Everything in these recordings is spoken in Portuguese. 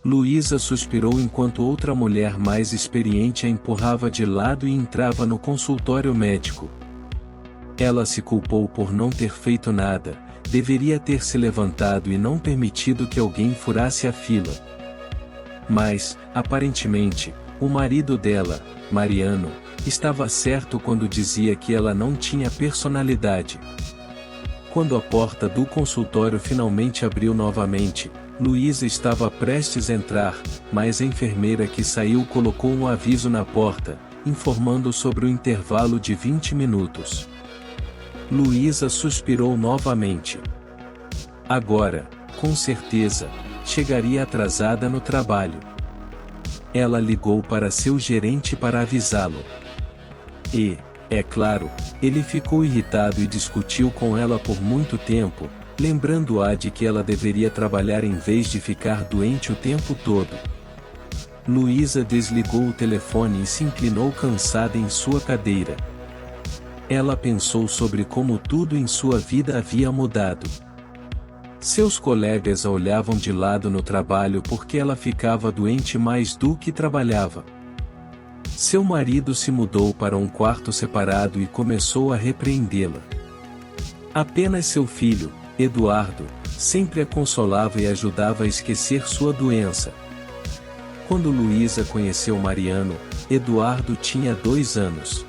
Luísa suspirou enquanto outra mulher mais experiente a empurrava de lado e entrava no consultório médico. Ela se culpou por não ter feito nada, deveria ter se levantado e não permitido que alguém furasse a fila. Mas, aparentemente, o marido dela, Mariano, estava certo quando dizia que ela não tinha personalidade. Quando a porta do consultório finalmente abriu novamente, Luísa estava prestes a entrar, mas a enfermeira que saiu colocou um aviso na porta, informando sobre o intervalo de 20 minutos. Luísa suspirou novamente. Agora, com certeza, chegaria atrasada no trabalho. Ela ligou para seu gerente para avisá-lo. E, é claro, ele ficou irritado e discutiu com ela por muito tempo, lembrando-a de que ela deveria trabalhar em vez de ficar doente o tempo todo. Luísa desligou o telefone e se inclinou cansada em sua cadeira. Ela pensou sobre como tudo em sua vida havia mudado. Seus colegas a olhavam de lado no trabalho porque ela ficava doente mais do que trabalhava. Seu marido se mudou para um quarto separado e começou a repreendê-la. Apenas seu filho, Eduardo, sempre a consolava e ajudava a esquecer sua doença. Quando Luísa conheceu Mariano, Eduardo tinha 2 anos.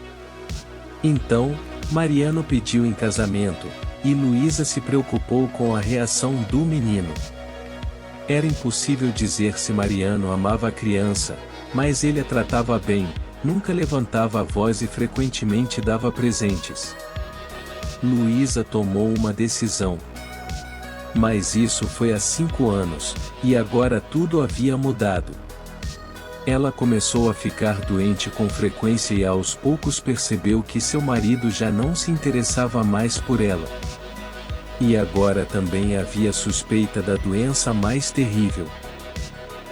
Então, Mariano pediu em casamento, e Luísa se preocupou com a reação do menino. Era impossível dizer se Mariano amava a criança, mas ele a tratava bem, nunca levantava a voz e frequentemente dava presentes. Luísa tomou uma decisão. Mas isso foi há 5 anos, e agora tudo havia mudado. Ela começou a ficar doente com frequência e aos poucos percebeu que seu marido já não se interessava mais por ela. E agora também havia suspeita da doença mais terrível.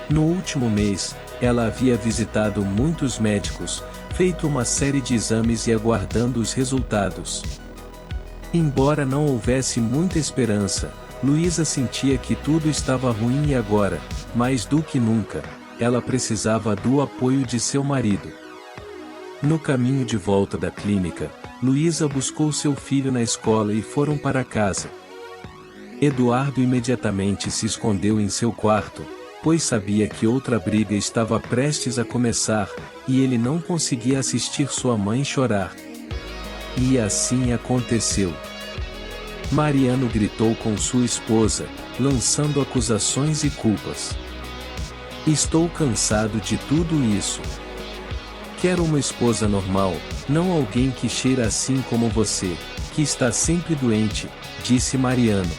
No último mês, ela havia visitado muitos médicos, feito uma série de exames e aguardando os resultados. Embora não houvesse muita esperança, Luísa sentia que tudo estava ruim e agora, mais do que nunca, ela precisava do apoio de seu marido. No caminho de volta da clínica, Luísa buscou seu filho na escola e foram para casa. Eduardo imediatamente se escondeu em seu quarto, pois sabia que outra briga estava prestes a começar, e ele não conseguia assistir sua mãe chorar. E assim aconteceu. Mariano gritou com sua esposa, lançando acusações e culpas. Estou cansado de tudo isso. Quero uma esposa normal, não alguém que cheira assim como você, que está sempre doente, disse Mariano.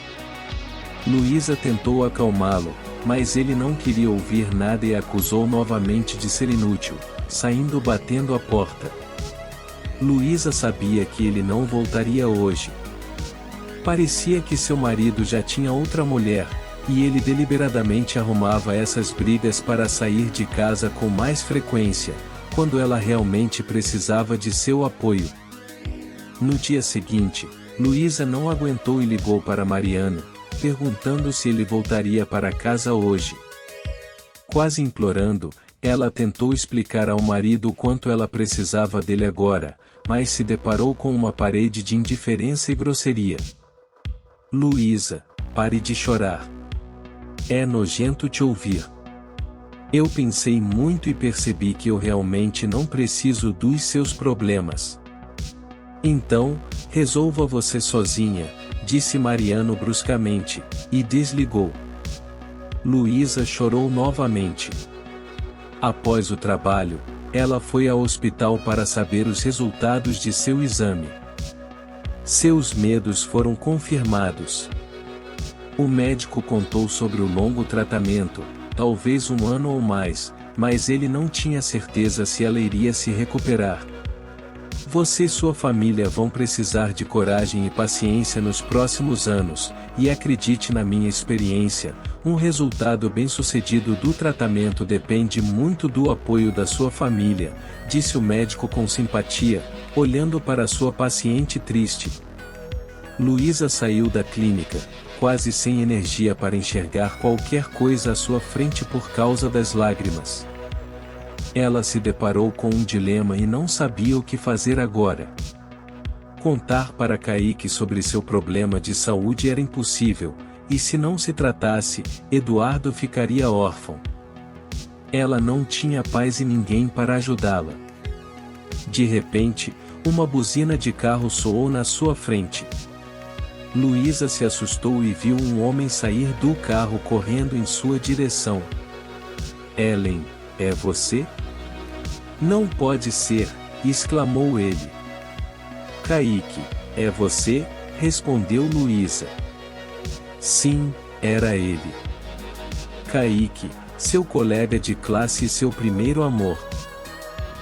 Luísa tentou acalmá-lo, mas ele não queria ouvir nada e acusou novamente de ser inútil, saindo batendo a porta. Luísa sabia que ele não voltaria hoje. Parecia que seu marido já tinha outra mulher, e ele deliberadamente arrumava essas brigas para sair de casa com mais frequência, quando ela realmente precisava de seu apoio. No dia seguinte, Luísa não aguentou e ligou para Mariano, perguntando se ele voltaria para casa hoje. Quase implorando, ela tentou explicar ao marido o quanto ela precisava dele agora, mas se deparou com uma parede de indiferença e grosseria. Luísa, pare de chorar. É nojento te ouvir. Eu pensei muito e percebi que eu realmente não preciso dos seus problemas. Então, resolva você sozinha, disse Mariano bruscamente, e desligou. Luísa chorou novamente. Após o trabalho, ela foi ao hospital para saber os resultados de seu exame. Seus medos foram confirmados. O médico contou sobre o longo tratamento, talvez 1 ano ou mais, mas ele não tinha certeza se ela iria se recuperar. Você e sua família vão precisar de coragem e paciência nos próximos anos, e acredite na minha experiência, um resultado bem-sucedido do tratamento depende muito do apoio da sua família, disse o médico com simpatia, olhando para sua paciente triste. Luísa saiu da clínica, quase sem energia para enxergar qualquer coisa à sua frente por causa das lágrimas. Ela se deparou com um dilema e não sabia o que fazer agora. Contar para Kaique sobre seu problema de saúde era impossível, e se não se tratasse, Eduardo ficaria órfão. Ela não tinha paz e ninguém para ajudá-la. De repente, uma buzina de carro soou na sua frente. Luísa se assustou e viu um homem sair do carro correndo em sua direção. Ellen, é você? Não pode ser, exclamou ele. Kaique, é você? Respondeu Luísa. Sim, era ele. Kaique, seu colega de classe e seu primeiro amor.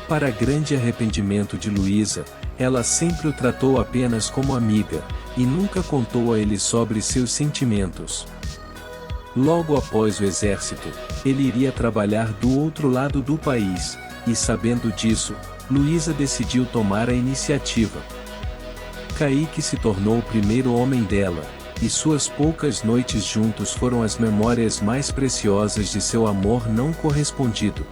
Para grande arrependimento de Luísa, ela sempre o tratou apenas como amiga, e nunca contou a ele sobre seus sentimentos. Logo após o exército, ele iria trabalhar do outro lado do país, e sabendo disso, Luísa decidiu tomar a iniciativa. Kaique se tornou o primeiro homem dela, e suas poucas noites juntos foram as memórias mais preciosas de seu amor não correspondido.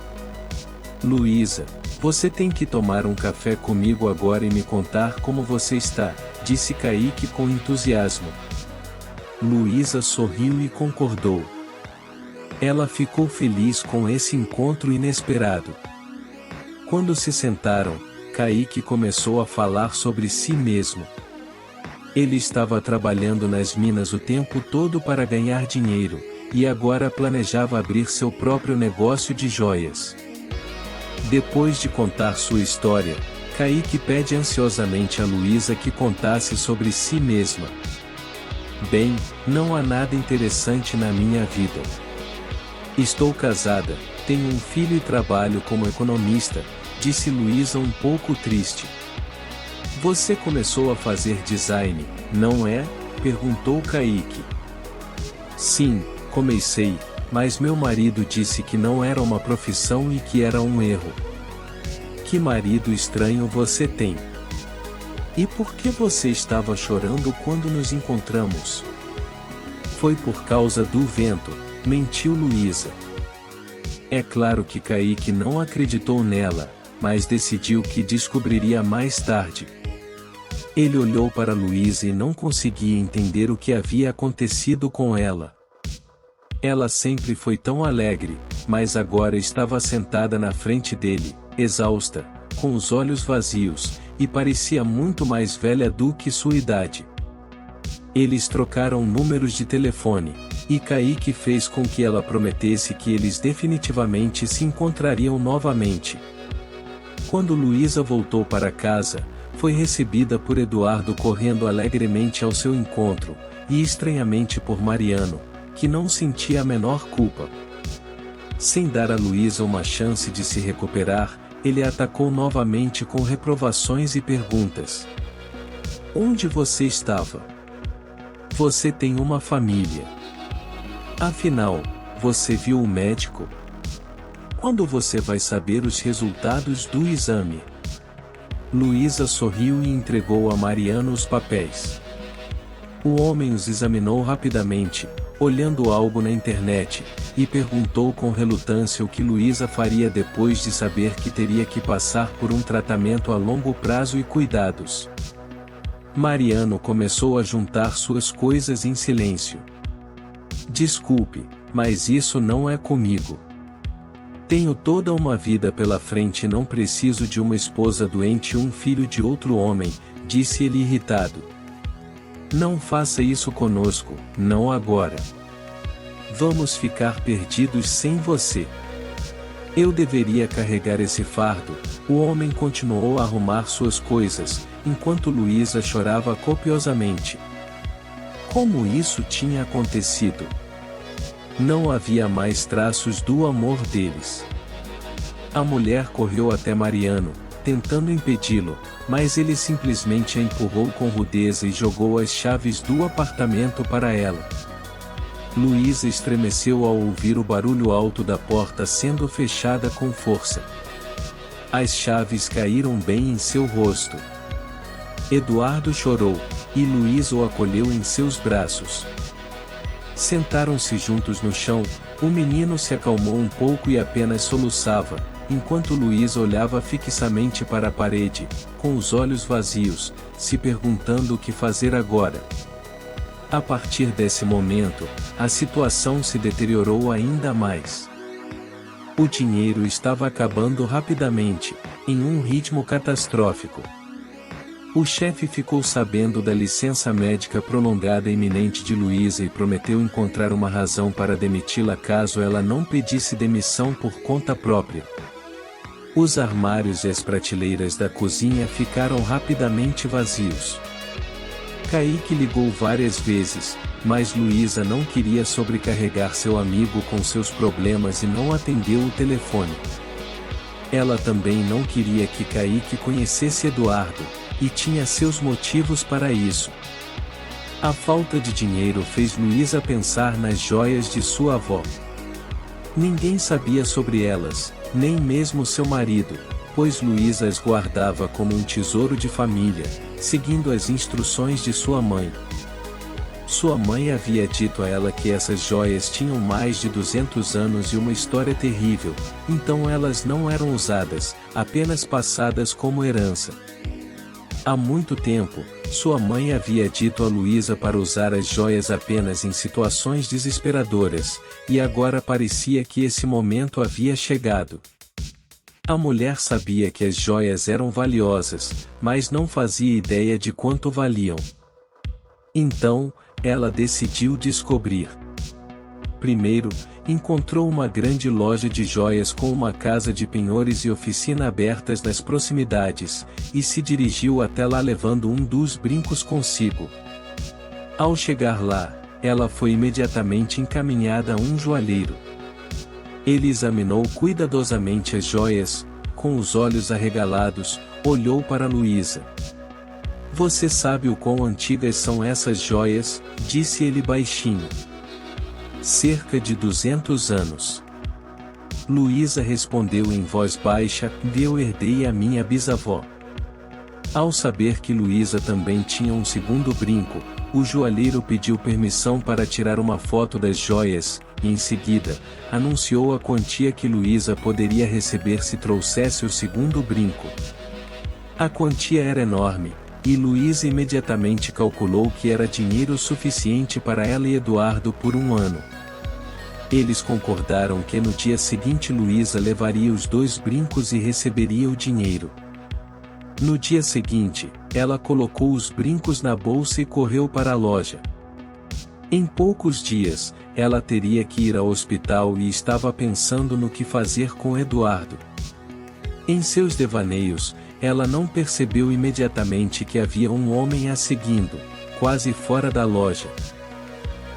Luísa, você tem que tomar um café comigo agora e me contar como você está, disse Kaique com entusiasmo. Luísa sorriu e concordou. Ela ficou feliz com esse encontro inesperado. Quando se sentaram, Kaique começou a falar sobre si mesmo. Ele estava trabalhando nas minas o tempo todo para ganhar dinheiro, e agora planejava abrir seu próprio negócio de joias. Depois de contar sua história, Kaique pede ansiosamente a Luísa que contasse sobre si mesma. Bem, não há nada interessante na minha vida. Estou casada, tenho um filho e trabalho como economista, disse Luísa um pouco triste. Você começou a fazer design, não é? Perguntou Kaique. Sim, comecei, mas meu marido disse que não era uma profissão e que era um erro. Que marido estranho você tem. E por que você estava chorando quando nos encontramos? Foi por causa do vento, mentiu Luísa. É claro que Kaique não acreditou nela, mas decidiu que descobriria mais tarde. Ele olhou para Luísa e não conseguia entender o que havia acontecido com ela. Ela sempre foi tão alegre, mas agora estava sentada na frente dele, exausta, com os olhos vazios, e parecia muito mais velha do que sua idade. Eles trocaram números de telefone, e Kaique fez com que ela prometesse que eles definitivamente se encontrariam novamente. Quando Luísa voltou para casa, foi recebida por Eduardo correndo alegremente ao seu encontro, e estranhamente por Mariano, que não sentia a menor culpa. Sem dar a Luísa uma chance de se recuperar, ele a atacou novamente com reprovações e perguntas. Onde você estava? Você tem uma família. Afinal, você viu o médico? Quando você vai saber os resultados do exame? Luísa sorriu e entregou a Mariano os papéis. O homem os examinou rapidamente, olhando algo na internet, e perguntou com relutância o que Luísa faria depois de saber que teria que passar por um tratamento a longo prazo e cuidados. Mariano começou a juntar suas coisas em silêncio. Desculpe, mas isso não é comigo. Tenho toda uma vida pela frente e não preciso de uma esposa doente e um filho de outro homem, disse ele irritado. Não faça isso conosco, não agora. Vamos ficar perdidos sem você. Eu deveria carregar esse fardo. O homem continuou a arrumar suas coisas, enquanto Luísa chorava copiosamente. Como isso tinha acontecido? Não havia mais traços do amor deles. A mulher correu até Mariano, tentando impedi-lo, mas ele simplesmente a empurrou com rudeza e jogou as chaves do apartamento para ela. Luísa estremeceu ao ouvir o barulho alto da porta sendo fechada com força. As chaves caíram bem em seu rosto. Eduardo chorou, e Luísa o acolheu em seus braços. Sentaram-se juntos no chão, o menino se acalmou um pouco e apenas soluçava, enquanto Luísa olhava fixamente para a parede, com os olhos vazios, se perguntando o que fazer agora. A partir desse momento, a situação se deteriorou ainda mais. O dinheiro estava acabando rapidamente, em um ritmo catastrófico. O chefe ficou sabendo da licença médica prolongada iminente de Luísa e prometeu encontrar uma razão para demiti-la caso ela não pedisse demissão por conta própria. Os armários e as prateleiras da cozinha ficaram rapidamente vazios. Kaique ligou várias vezes, mas Luísa não queria sobrecarregar seu amigo com seus problemas e não atendeu o telefone. Ela também não queria que Kaique conhecesse Eduardo, e tinha seus motivos para isso. A falta de dinheiro fez Luísa pensar nas joias de sua avó. Ninguém sabia sobre elas, nem mesmo seu marido, pois Luísa as guardava como um tesouro de família, seguindo as instruções de sua mãe. Sua mãe havia dito a ela que essas joias tinham mais de 200 anos e uma história terrível, então elas não eram usadas, apenas passadas como herança. Há muito tempo, sua mãe havia dito a Luísa para usar as joias apenas em situações desesperadoras, e agora parecia que esse momento havia chegado. A mulher sabia que as joias eram valiosas, mas não fazia ideia de quanto valiam. Então, ela decidiu descobrir. Primeiro, encontrou uma grande loja de joias com uma casa de penhores e oficina abertas nas proximidades, e se dirigiu até lá levando um dos brincos consigo. Ao chegar lá, ela foi imediatamente encaminhada a um joalheiro. Ele examinou cuidadosamente as joias, com os olhos arregalados, olhou para Luísa. "Você sabe o quão antigas são essas joias?", disse ele baixinho. "Cerca de 200 anos. Luísa respondeu em voz baixa, "Eu herdei a minha bisavó." Ao saber que Luísa também tinha um segundo brinco, o joalheiro pediu permissão para tirar uma foto das joias, e em seguida, anunciou a quantia que Luísa poderia receber se trouxesse o segundo brinco. A quantia era enorme, e Luísa imediatamente calculou que era dinheiro suficiente para ela e Eduardo por um ano. Eles concordaram que no dia seguinte Luísa levaria os 2 brincos e receberia o dinheiro. No dia seguinte, ela colocou os brincos na bolsa e correu para a loja. Em poucos dias, ela teria que ir ao hospital e estava pensando no que fazer com Eduardo. Em seus devaneios, ela não percebeu imediatamente que havia um homem a seguindo, quase fora da loja.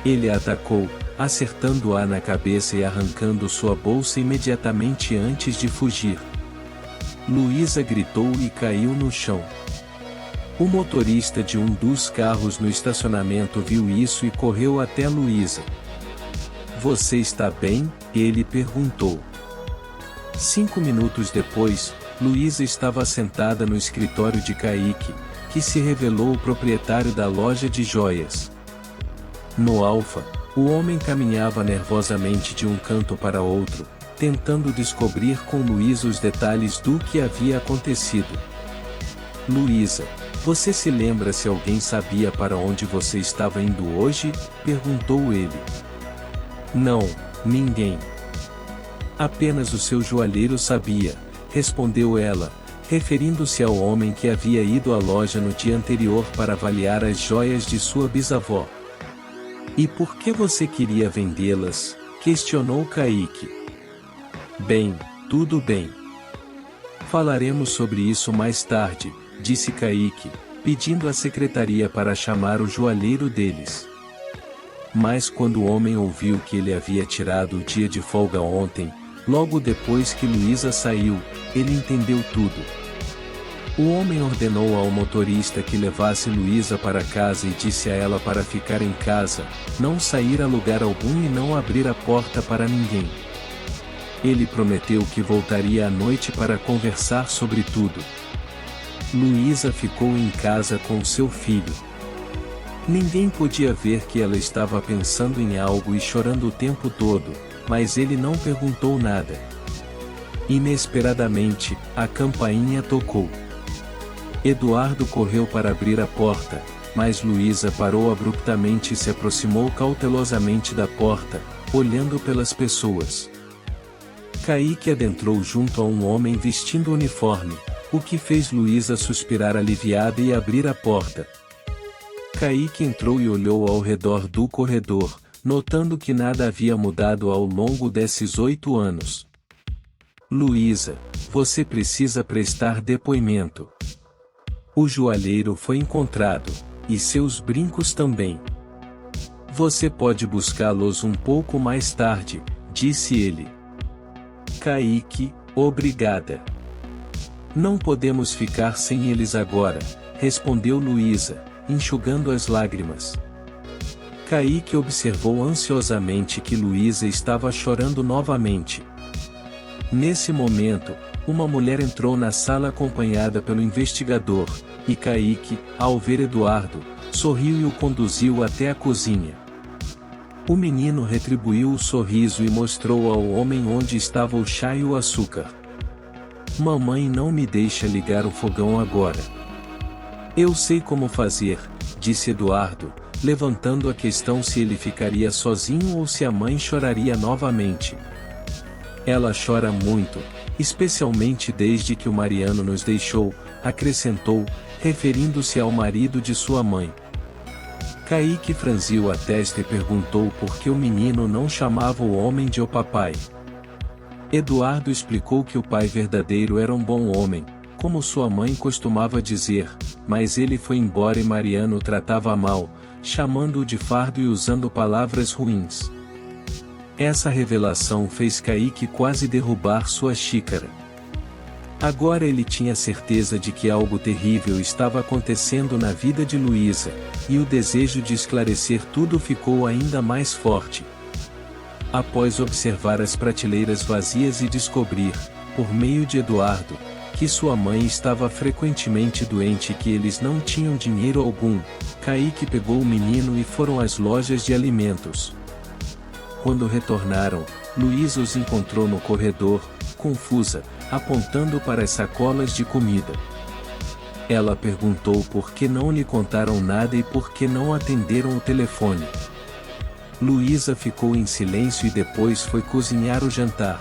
Ele a atacou, acertando-a na cabeça e arrancando sua bolsa imediatamente antes de fugir. Luísa gritou e caiu no chão. O motorista de um dos carros no estacionamento viu isso e correu até Luísa. "Você está bem?", ele perguntou. 5 minutos depois, Luísa estava sentada no escritório de Kaique, que se revelou o proprietário da loja de joias. No Alfa, o homem caminhava nervosamente de um canto para outro, tentando descobrir com Luísa os detalhes do que havia acontecido. "Luísa, você se lembra se alguém sabia para onde você estava indo hoje?", perguntou ele. "Não, ninguém. Apenas o seu joalheiro sabia", respondeu ela, referindo-se ao homem que havia ido à loja no dia anterior para avaliar as joias de sua bisavó. "E por que você queria vendê-las?", questionou Kaique. "Bem, tudo bem. Falaremos sobre isso mais tarde", disse Kaique, pedindo à secretaria para chamar o joalheiro deles. Mas quando o homem ouviu que ele havia tirado o dia de folga ontem, logo depois que Luísa saiu, ele entendeu tudo. O homem ordenou ao motorista que levasse Luísa para casa e disse a ela para ficar em casa, não sair a lugar algum e não abrir a porta para ninguém. Ele prometeu que voltaria à noite para conversar sobre tudo. Luísa ficou em casa com seu filho. Ninguém podia ver que ela estava pensando em algo e chorando o tempo todo, mas ele não perguntou nada. Inesperadamente, a campainha tocou. Eduardo correu para abrir a porta, mas Luísa parou abruptamente e se aproximou cautelosamente da porta, olhando pelas pessoas. Kaique adentrou junto a um homem vestindo uniforme, o que fez Luísa suspirar aliviada e abrir a porta. Kaique entrou e olhou ao redor do corredor, notando que nada havia mudado ao longo desses 8 anos. Luísa, você precisa prestar depoimento. O joalheiro foi encontrado, e seus brincos também. Você pode buscá-los um pouco mais tarde, disse ele. Kaique, obrigada. Não podemos ficar sem eles agora, respondeu Luísa, enxugando as lágrimas. Kaique observou ansiosamente que Luísa estava chorando novamente. Nesse momento, uma mulher entrou na sala acompanhada pelo investigador, e Kaique, ao ver Eduardo, sorriu e o conduziu até a cozinha. O menino retribuiu o sorriso e mostrou ao homem onde estava o chá e o açúcar. Mamãe não me deixa ligar o fogão agora. Eu sei como fazer, disse Eduardo, levantando a questão se ele ficaria sozinho ou se a mãe choraria novamente. Ela chora muito, especialmente desde que o Mariano nos deixou, acrescentou, referindo-se ao marido de sua mãe. Kaique franziu a testa e perguntou por que o menino não chamava o homem de o papai. Eduardo explicou que o pai verdadeiro era um bom homem, como sua mãe costumava dizer, mas ele foi embora e Mariano o tratava mal, chamando-o de fardo e usando palavras ruins. Essa revelação fez Kaique quase derrubar sua xícara. Agora ele tinha certeza de que algo terrível estava acontecendo na vida de Luísa, e o desejo de esclarecer tudo ficou ainda mais forte. Após observar as prateleiras vazias e descobrir, por meio de Eduardo, que sua mãe estava frequentemente doente e que eles não tinham dinheiro algum, Kaique pegou o menino e foram às lojas de alimentos. Quando retornaram, Luísa os encontrou no corredor, confusa, apontando para as sacolas de comida. Ela perguntou por que não lhe contaram nada e por que não atenderam o telefone. Luísa ficou em silêncio e depois foi cozinhar o jantar.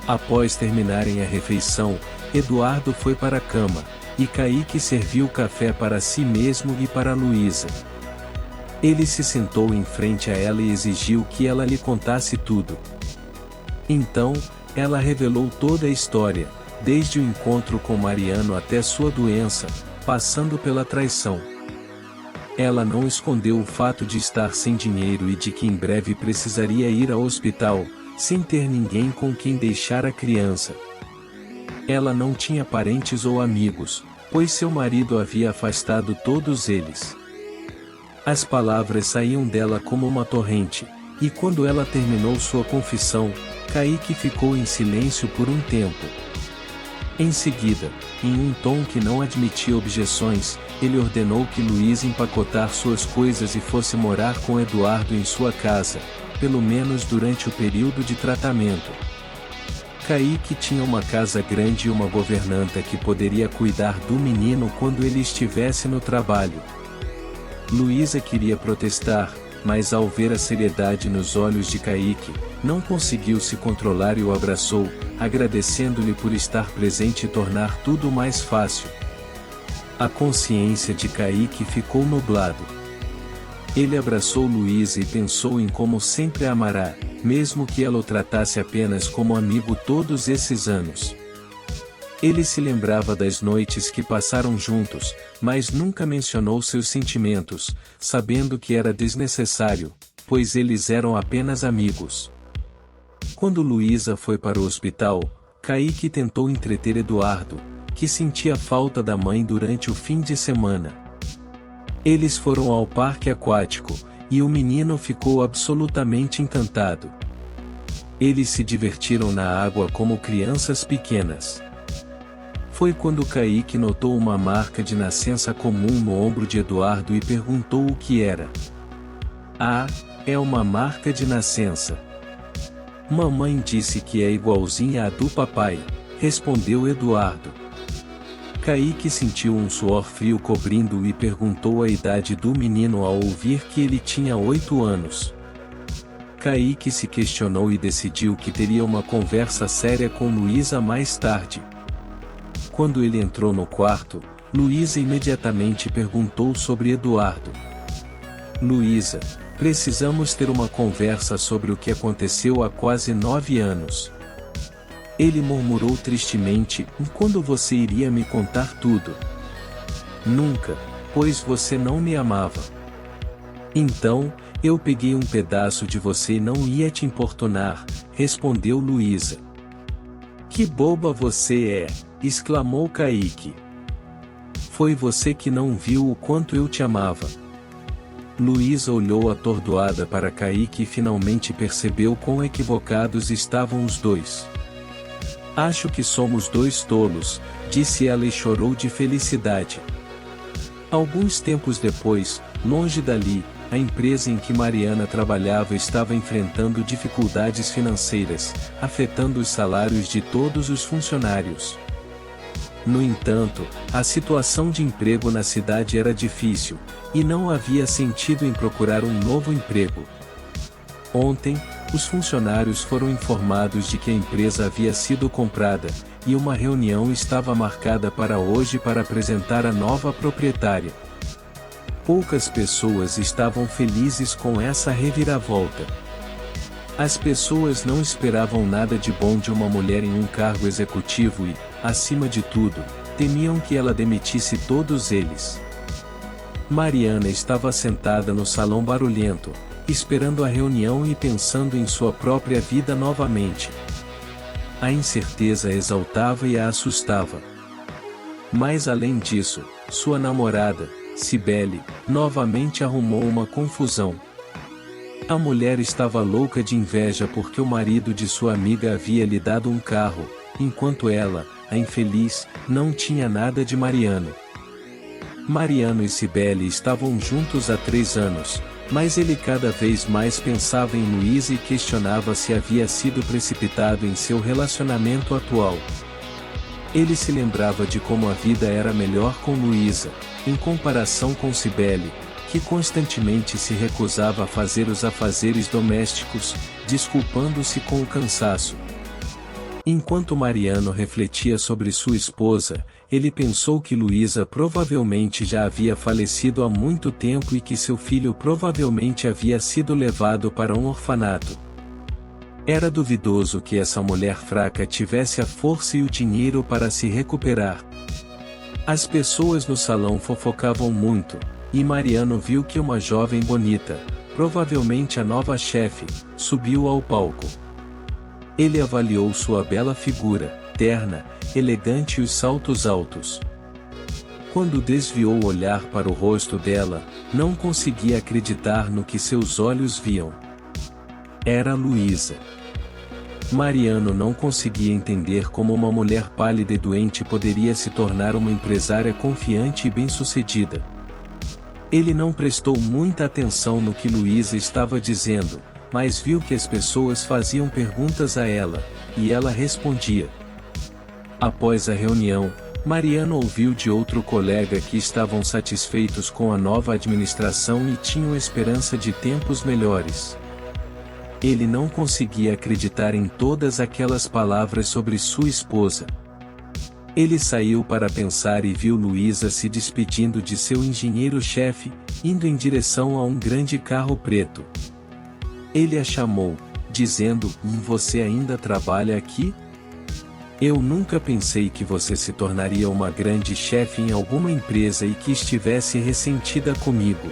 Após terminarem a refeição, Eduardo foi para a cama, e Kaique serviu café para si mesmo e para Luísa. Ele se sentou em frente a ela e exigiu que ela lhe contasse tudo. Então, ela revelou toda a história, desde o encontro com Mariano até sua doença, passando pela traição. Ela não escondeu o fato de estar sem dinheiro e de que em breve precisaria ir ao hospital, sem ter ninguém com quem deixar a criança. Ela não tinha parentes ou amigos, pois seu marido havia afastado todos eles. As palavras saíam dela como uma torrente, e quando ela terminou sua confissão, Kaique ficou em silêncio por um tempo. Em seguida, em um tom que não admitia objeções, ele ordenou que Luísa empacotar suas coisas e fosse morar com Eduardo em sua casa, pelo menos durante o período de tratamento. Kaique tinha uma casa grande e uma governanta que poderia cuidar do menino quando ele estivesse no trabalho. Luísa queria protestar, mas ao ver a seriedade nos olhos de Kaique, não conseguiu se controlar e o abraçou, agradecendo-lhe por estar presente e tornar tudo mais fácil. A consciência de Kaique ficou nublado. Ele abraçou Luísa e pensou em como sempre a amará, mesmo que ela o tratasse apenas como amigo todos esses anos. Ele se lembrava das noites que passaram juntos, mas nunca mencionou seus sentimentos, sabendo que era desnecessário, pois eles eram apenas amigos. Quando Luísa foi para o hospital, Kaique tentou entreter Eduardo, que sentia falta da mãe durante o fim de semana. Eles foram ao parque aquático, e o menino ficou absolutamente encantado. Eles se divertiram na água como crianças pequenas. Foi quando Kaique notou uma marca de nascença comum no ombro de Eduardo e perguntou o que era. Ah, é uma marca de nascença. Mamãe disse que é igualzinha à do papai, respondeu Eduardo. Kaique sentiu um suor frio cobrindo-o e perguntou a idade do menino ao ouvir que ele tinha 8 anos. Kaique se questionou e decidiu que teria uma conversa séria com Luísa mais tarde. Quando ele entrou no quarto, Luísa imediatamente perguntou sobre Eduardo. Luísa, precisamos ter uma conversa sobre o que aconteceu há quase 9 anos. Ele murmurou tristemente, quando você iria me contar tudo? Nunca, pois você não me amava. Então, eu peguei um pedaço de você e não ia te importunar, respondeu Luísa. Que boba você é! Exclamou Kaique. Foi você que não viu o quanto eu te amava. Luísa olhou atordoada para Kaique e finalmente percebeu quão equivocados estavam os dois. Acho que somos dois tolos, disse ela e chorou de felicidade. Alguns tempos depois, longe dali, a empresa em que Mariana trabalhava estava enfrentando dificuldades financeiras, afetando os salários de todos os funcionários. No entanto, a situação de emprego na cidade era difícil, e não havia sentido em procurar um novo emprego. Ontem, os funcionários foram informados de que a empresa havia sido comprada, e uma reunião estava marcada para hoje para apresentar a nova proprietária. Poucas pessoas estavam felizes com essa reviravolta. As pessoas não esperavam nada de bom de uma mulher em um cargo executivo e, acima de tudo, temiam que ela demitisse todos eles. Mariana estava sentada no salão barulhento, esperando a reunião e pensando em sua própria vida novamente. A incerteza a exaltava e a assustava. Mas além disso, sua namorada, Cibele, novamente arrumou uma confusão. A mulher estava louca de inveja porque o marido de sua amiga havia lhe dado um carro, enquanto ela, a infeliz, não tinha nada de Mariano. Mariano e Cibele estavam juntos há 3 anos, mas ele cada vez mais pensava em Luísa e questionava se havia sido precipitado em seu relacionamento atual. Ele se lembrava de como a vida era melhor com Luísa, em comparação com Cibele, que constantemente se recusava a fazer os afazeres domésticos, desculpando-se com o cansaço. Enquanto Mariano refletia sobre sua esposa, ele pensou que Luísa provavelmente já havia falecido há muito tempo e que seu filho provavelmente havia sido levado para um orfanato. Era duvidoso que essa mulher fraca tivesse a força e o dinheiro para se recuperar. As pessoas no salão fofocavam muito, e Mariano viu que uma jovem bonita, provavelmente a nova chefe, subiu ao palco. Ele avaliou sua bela figura, terna, elegante e os saltos altos. Quando desviou o olhar para o rosto dela, não conseguia acreditar no que seus olhos viam. Era Luísa. Mariano não conseguia entender como uma mulher pálida e doente poderia se tornar uma empresária confiante e bem-sucedida. Ele não prestou muita atenção no que Luísa estava dizendo, mas viu que as pessoas faziam perguntas a ela, e ela respondia. Após a reunião, Mariano ouviu de outro colega que estavam satisfeitos com a nova administração e tinham esperança de tempos melhores. Ele não conseguia acreditar em todas aquelas palavras sobre sua esposa. Ele saiu para pensar e viu Luísa se despedindo de seu engenheiro-chefe, indo em direção a um grande carro preto. Ele a chamou, dizendo: Você ainda trabalha aqui? Eu nunca pensei que você se tornaria uma grande chefe em alguma empresa e que estivesse ressentida comigo.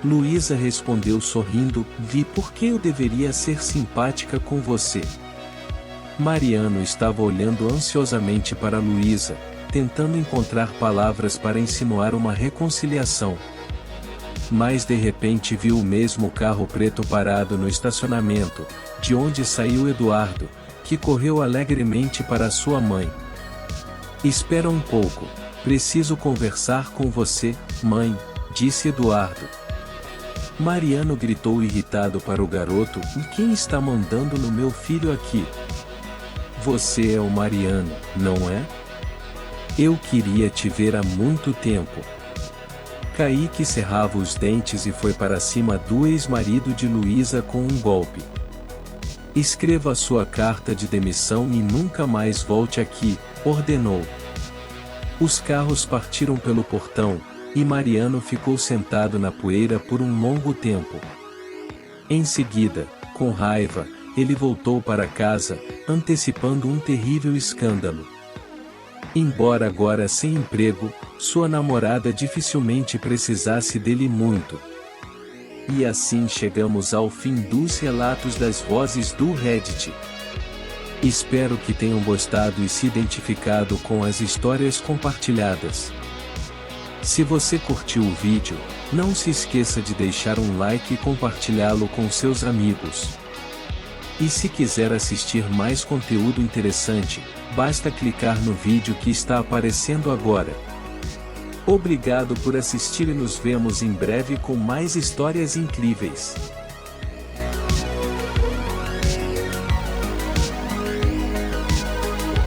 Luísa respondeu sorrindo: Vi por que eu deveria ser simpática com você. Mariano estava olhando ansiosamente para Luísa, tentando encontrar palavras para insinuar uma reconciliação. Mas de repente viu o mesmo carro preto parado no estacionamento, de onde saiu Eduardo, que correu alegremente para sua mãe. Espera um pouco, preciso conversar com você, mãe, disse Eduardo. Mariano gritou irritado para o garoto: e quem está mandando no meu filho aqui? Você é o Mariano, não é? Eu queria te ver há muito tempo. Kaique cerrava os dentes e foi para cima do ex-marido de Luísa com um golpe. Escreva sua carta de demissão e nunca mais volte aqui, ordenou. Os carros partiram pelo portão, e Mariano ficou sentado na poeira por um longo tempo. Em seguida, com raiva, ele voltou para casa, antecipando um terrível escândalo. Embora agora sem emprego, sua namorada dificilmente precisasse dele muito. E assim chegamos ao fim dos relatos das vozes do Reddit. Espero que tenham gostado e se identificado com as histórias compartilhadas. Se você curtiu o vídeo, não se esqueça de deixar um like e compartilhá-lo com seus amigos. E se quiser assistir mais conteúdo interessante, basta clicar no vídeo que está aparecendo agora. Obrigado por assistir e nos vemos em breve com mais histórias incríveis.